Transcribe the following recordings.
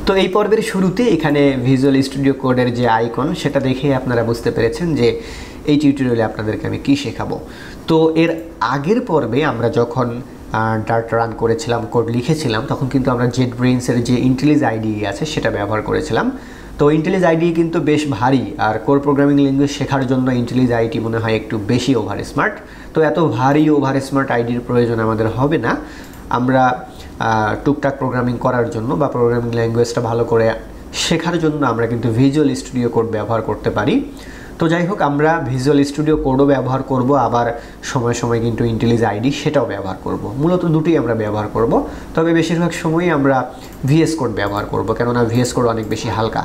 তো এই পর্বের শুরুতে এখানে ভিজুয়াল স্টুডিও কোডের যে আইকন সেটা দেখে আপনারা বুঝতে পেরেছেন যে এই টিউটোরিয়ালে আপনাদেরকে আমি কি শেখাবো। তো এর আগের পর্বে আমরা যখন ডার্ট রান করেছিলাম, কোড লিখেছিলাম, তখন কিন্তু আমরা JetBrains-এর যে ইন্টেলিজ আইডি আছে সেটা ব্যবহার করেছিলাম। তো ইন্টেলিজ আইডি কিন্তু বেশ ভারী, আর কোর প্রোগ্রামিং ল্যাঙ্গুয়েজ শেখার জন্য ইন্টেলিজ আইডি মনে হয় একটু বেশি ওভার স্মার্ট। তো এত ভারী ওভার স্মার্ট আইডির প্রয়োজন আমাদের হবে না। আমরা টুকটাক প্রোগ্রামিং করার জন্য বা প্রোগ্রামিং ল্যাঙ্গুয়েজটা ভালো করে শেখার জন্য আমরা কিন্তু ভিজুয়াল স্টুডিও কোড ব্যবহার করতে পারি। তো যাই হোক, আমরা ভিজুয়াল স্টুডিও কোডও ব্যবহার করব, আবার সময় সময় কিন্তু ইন্টেলিজ আইডি সেটাও ব্যবহার করব। মূলত দুটোই আমরা ব্যবহার করব, তবে বেশিরভাগ সময়ই আমরা ভিএস কোড ব্যবহার করব, কেননা ভিএস কোড অনেক বেশি হালকা।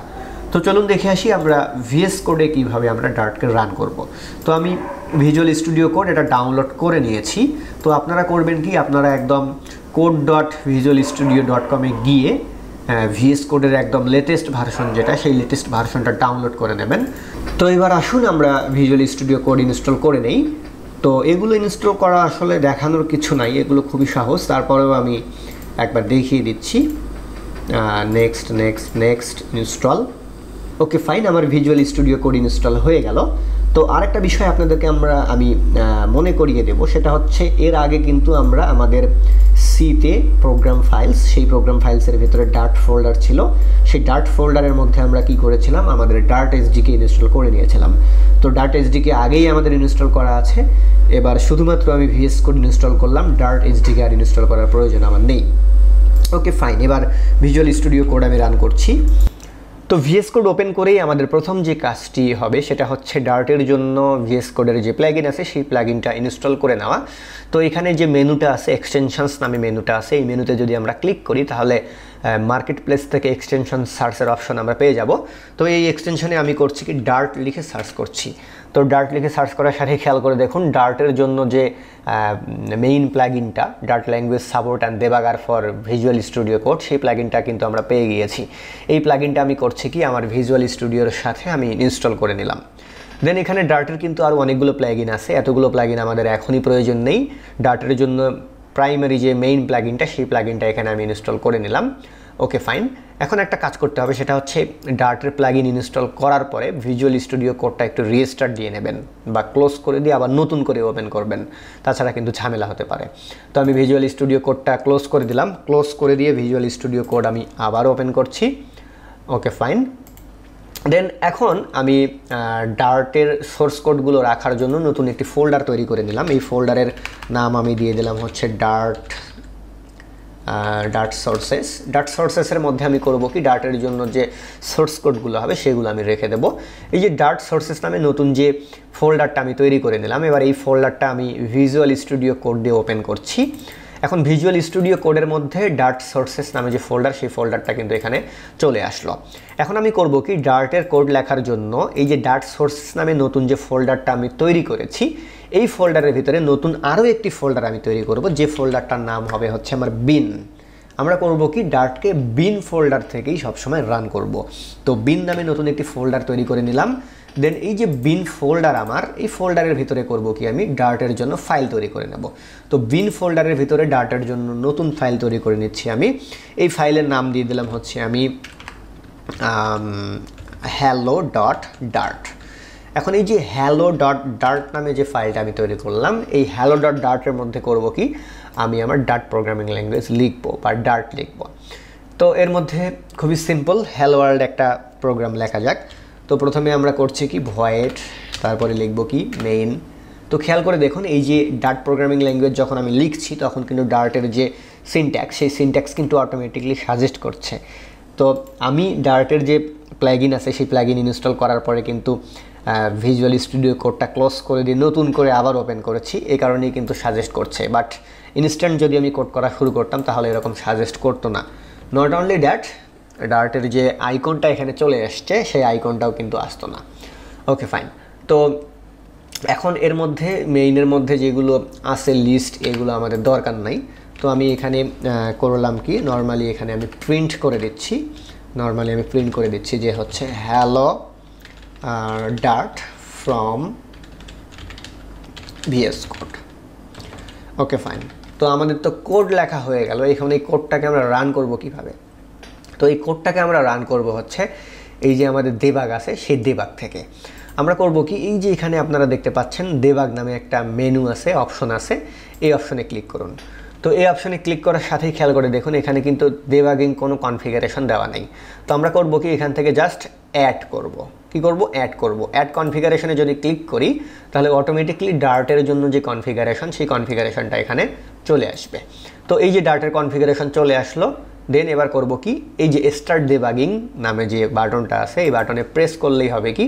তো চলুন দেখে আসি আমরা ভিএস কোডে কীভাবে আমরা ডার্টকে রান করব। তো আমি ভিজুয়াল স্টুডিও কোড এটা ডাউনলোড করে নিয়েছি। তো আপনারা করবেন কি, আপনারা একদম code.visualstudio.com-এ গিয়ে ভিএস কোডের একদম লেটেস্ট ভার্সন যেটা, সেই লেটেস্ট ভার্সনটা ডাউনলোড করে নেবেন। তো এবার আসুন আমরা ভিজুয়াল স্টুডিও কোড ইনস্টল করে নেই। তো এগুলো ইনস্টল করা আসলে দেখানোর কিছু নাই, এগুলো খুবই সহজ, তারপরেও আমি একবার দেখিয়ে দিচ্ছি। Next next next install. Okay fine, আমার ভিজুয়াল স্টুডিও কোড ইনস্টল হয়ে গেল। তো আরেকটা বিষয় আপনাদেরকে আমি মনে করিয়ে দেব, সেটা হচ্ছে এর আগে কিন্তু আমরা আমাদের সিতে প্রোগ্রাম ফাইলস, সেই প্রোগ্রাম ফাইলসের ভিতরে ডার্ট ফোল্ডার ছিল। সেই ডার্ট ফোল্ডারের মধ্যে আমরা কি করেছিলাম, আমাদের ডার্ট এসডিকে ইনস্টল করে নিয়েছিলাম। তো ডার্ট এসডিকে আগেই আমাদের ইনস্টল করা আছে, এবার শুধুমাত্র আমি ভিএস কোড ইনস্টল করলাম, ডার্ট এসডিকে আর ইনস্টল করার প্রয়োজন আমার নেই। ওকে ফাইন, এবার ভিজুয়াল স্টুডিও কোড আমি রান করছি। তো ভিএস কোড ওপেন করেই আমাদের প্রথম যে কাজটি হবে সেটা হচ্ছে ডার্টের জন্য ভিএস কোডের যে প্লাগইন আছে সেই প্লাগইনটা ইনস্টল করে নেওয়া। তো এখানে যে মেনুটা আছে, এক্সটেনশনস নামে মেনুটা আছে, এই মেনুতে যদি আমরা ক্লিক করি তাহলে মার্কেট প্লেস থেকে এক্সটেনশন সার্চের অপশন আমরা পেয়ে যাব। তো এই এক্সটেনশনে আমি করছি কি, ডার্ট লিখে সার্চ করছি। তো ডার্ট লিখে সার্চ করার সাথে খেয়াল করে দেখুন, ডার্টের জন্য যে মেইন প্লাগইনটা, Dart language support and debugger for Visual Studio Code, সেই প্লাগইনটা কিন্তু আমরা পেয়ে গিয়েছি। এই প্লাগইনটা আমি করছি কি, আমার ভিজুয়াল স্টুডিওর সাথে আমি ইনস্টল করে নিলাম। দেন এখানে ডার্টের কিন্তু আরও অনেকগুলো প্লাগইন আছে, এতগুলো প্লাগইন আমাদের এখনই প্রয়োজন নেই। ডার্টের জন্য প্রাইমারি যে মেইন প্লাগইনটা, সেই প্লাগইনটা এখানে আমি ইনস্টল করে নিলাম। ওকে ফাইন, এখন একটা কাজ করতে হবে, সেটা হচ্ছে ডার্টের প্লাগইন ইনস্টল করার পরে ভিজুয়াল স্টুডিও কোডটা একটু রিস্টার্ট দিয়ে নেবেন বা ক্লোজ করে দিয়ে আবার নতুন করে ওপেন করবেন, তাছাড়া কিন্তু ঝামেলা হতে পারে। তো আমি ভিজুয়াল স্টুডিও কোডটা ক্লোজ করে দিলাম, ক্লোজ করে দিয়ে ভিজুয়াল স্টুডিও কোড আমি আবার ওপেন করছি। ওকে ফাইন, দেন এখন আমি ডার্টের সোর্স কোডগুলো রাখার জন্য নতুন একটি ফোল্ডার তৈরি করে নিলাম। এই ফোল্ডারের নাম আমি দিয়ে দিলাম হচ্ছে ডার্ট সোর্সেস। ডার্ট সোর্সেসের মধ্যে আমি করব কি, ডার্টের জন্য যে সোর্স কোডগুলো হবে সেগুলো আমি রেখে দেব। এই যে ডার্ট সোর্সেস নামে নতুন যে ফোল্ডারটা আমি তৈরি করে নিলাম, এবার এই ফোল্ডারটা আমি ভিজুয়াল স্টুডিও কোড দিয়ে ওপেন করছি। এখন ভিজুয়াল স্টুডিও কোডের মধ্যে ডার্ট সোর্সেস নামে যে ফোল্ডার, সেই ফোল্ডারটা কিন্তু এখানে চলে আসলো। এখন আমি করব কি, ডার্টের কোড লেখার জন্য এই যে ডার্ট সোর্সেস নামে নতুন যে ফোল্ডারটা আমি তৈরি করেছি, এই ফোল্ডারের ভিতরে নতুন আরও একটি ফোল্ডার আমি তৈরি করব, যে ফোল্ডারটার নাম হবে হচ্ছে আমার বিন। আমরা করব কি, ডার্টকে বিন ফোল্ডার থেকেই সবসময় রান করব। তো বিন নামে নতুন একটি ফোল্ডার তৈরি করে নিলাম। দেন এই যে বিন ফোল্ডার, আমার এই ফোল্ডারের ভিতরে করব কি, আমি ডার্টের জন্য ফাইল তৈরি করে নেব। তো বিন ফোল্ডারের ভিতরে ডার্টের জন্য নতুন ফাইল তৈরি করে নিচ্ছি আমি। এই ফাইলের নাম দিয়ে দিলাম হচ্ছে আমি hello.dart। এখন এই যে hello.dart নামে যে ফাইলটা আমি তৈরি করলাম, এই hello.dart-এর মধ্যে করব কি, আমি আমার ডার্ট প্রোগ্রামিং ল্যাঙ্গুয়েজ লিখবো বা ডার্ট লিখবো। তো এর মধ্যে খুবই সিম্পল হ্যালো ওয়ার্ল্ড একটা প্রোগ্রাম লেখা যাক। তো প্রথমে আমরা করছি কি, ভয়েড, তারপরে লিখবো কি মেইন। তো খেয়াল করে দেখুন, এই যে ডার্ট প্রোগ্রামিং ল্যাঙ্গুয়েজ যখন আমি লিখছি তখন কিন্তু ডার্টের যে সিনট্যাক্স, সেই সিনট্যাক্স কিন্তু অটোমেটিকলি সাজেস্ট করছে। তো আমি ডার্টের যে প্লাগইন আছে সেই প্লাগইন ইনস্টল করার পরে কিন্তু ভিজুয়াল স্টুডিও কোডটা ক্লোজ করে দিয়ে নতুন করে আবার ওপেন করেছি, এই কারণেই কিন্তু সাজেস্ট করছে। বাট ইনস্ট্যান্ট যদি আমি কোড করা শুরু করতাম তাহলে এরকম সাজেস্ট করতো না। নট অনলি দ্যাট, ডার্টের যে আইকনটা এখানে চলে আসছে সেই আইকনটাও কিন্তু আসতো না। ওকে ফাইন, তো এখন এর মধ্যে মেইনের মধ্যে যেগুলো আছে লিস্ট, এগুলো আমাদের দরকার নাই। তো আমি এখানে করলাম কি, নর্মালি এখানে আমি প্রিন্ট করে দিচ্ছি, যে হচ্ছে hello Dart from VS code. Okay fine, তো আমাদের তো কোড লেখা হয়ে গেল। এখন এই কোডটাকে আমরা রান করব কিভাবে। তো এই কোডটাকে আমরা রান করব হচ্ছে এই যে আমাদের দেবাগ আছে সেই দেবাগ থেকে। আমরা করব কি, এই যে এখানে আপনারা দেখতে পাচ্ছেন দেবাগ নামে একটা মেনু আছে, অপশন আছে, এই অপশনে ক্লিক করুন। তো এই অপশনে ক্লিক করার সাথেই খেয়াল করে দেখুন এখানে কিন্তু দেবাগিং কোনো কনফিগারেশন দেওয়া নেই। তো আমরা করব কি, এখান থেকে জাস্ট অ্যাড করব। কি করব, অ্যাড করব। অ্যাড কনফিগারেশনে যদি ক্লিক করি তাহলে অটোমেটিকলি ডার্টের জন্য যে কনফিগারেশন সেই কনফিগারেশনটা এখানে চলে আসবে। তো এই যে ডার্টের কনফিগারেশন চলে আসলো, দেন এবার করব কি, এই যে স্টার্ট ডিবাগিং নামে যে বাটনটা আছে এই বাটনে প্রেস করলেই হবে কি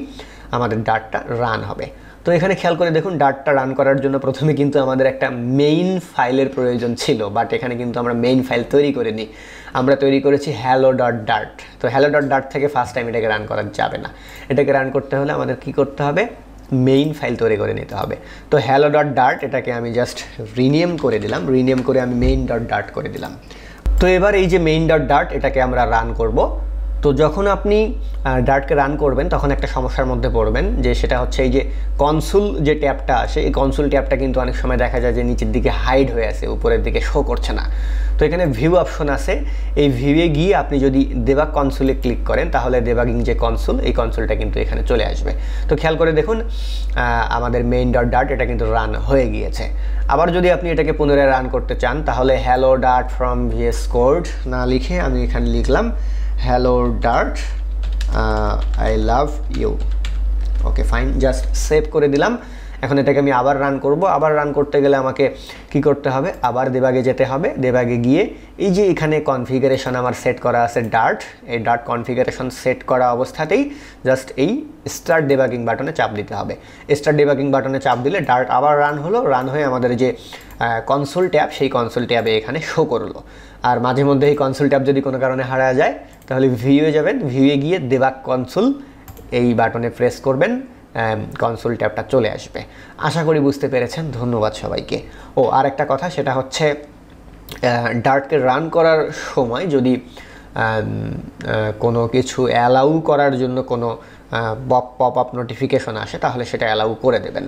আমাদের ডার্টটা রান হবে। তো এখানে খেয়াল করে দেখুন ডার্টটা রান করার জন্য প্রথমে কিন্তু আমাদের একটা মেইন ফাইলের প্রয়োজন ছিল, বাট এখানে কিন্তু আমরা মেইন ফাইল তৈরি করিনি, আমরা তৈরি করেছি hello.dart। তো hello.dart থেকে ফার্স্ট টাইম এটাকে রান করা যাবে না, এটাকে রান করতে হলে আমাদের কি করতে হবে, মেইন ফাইল তৈরি করে নিতে হবে। তো hello.dart এটাকে আমি জাস্ট রিনেম করে দিলাম, রিনেম করে আমি main.dart করে দিলাম। তো এবার এই যে main.dart এটাকে আমরা রান করব। তো যখন আপনি ডার্টকে রান করবেন তখন একটা সমস্যার মধ্যে পড়বেন, যে সেটা হচ্ছে এই যে কনসোল যে ট্যাবটা আসে এই কনসোল ট্যাবটা কিন্তু অনেক সময় দেখা যায় যে নিচের দিকে হাইড হয়ে আছে, উপরের দিকে শো করছে না। তো এখানে ভিউ অপশন আছে, এই ভিউয়ে গিয়ে আপনি যদি দেবাগ কনসোলে ক্লিক করেন তাহলে দেবাগিং যে কনসোল এই কনসোলটা কিন্তু এখানে চলে আসবে। তো খেয়াল করে দেখুন আমাদের main.dart এটা কিন্তু রান হয়ে গিয়েছে। আবার যদি আপনি এটাকে পুনরায় রান করতে চান তাহলে hello.dart from VS Code না লিখে আমি এখানে লিখলাম hello.dart I love you। Okay fine, just save করে দিলাম। এখন এটাকে আমি আবার রান করব। আবার রান করতে গেলে আমাকে কি করতে হবে, আবার দেবাগে যেতে হবে। দেবাগে গিয়ে এই যে এখানে কনফিগারেশন আমার সেট করা আছে ডার্ট, এই ডার্ট কনফিগারেশন সেট করা অবস্থাতেই জাস্ট এই স্টার্ট ডিবাগিং বাটনে চাপ দিতে হবে। স্টার্ট ডিবাগিং বাটনে চাপ দিলে ডার্ট আবার রান হলো, রান হয়ে আমাদের যে কনসোল ট্যাব সেই কনসোল ট্যাবে এখানে শো করলো। আর মাঝে মধ্যে এই কনসোল ট্যাব যদি কোনো কারণে হারিয়ে যায় তাহলে ভিউয়ে যাবেন, ভিউয়ে গিয়ে দেবাগ কনসোল এই বাটনে প্রেস করবেন, কনসোল ট্যাবটা চলে আসবে। আশা করি বুঝতে পেরেছেন, ধন্যবাদ সবাইকে। ও আর একটা কথা, সেটা হচ্ছে ডার্টকে রান করার সময় যদি কোনো কিছু অ্যালাউ করার জন্য কোনো পপ আপ নোটিফিকেশন আসে তাহলে সেটা অ্যালাউ করে দেবেন।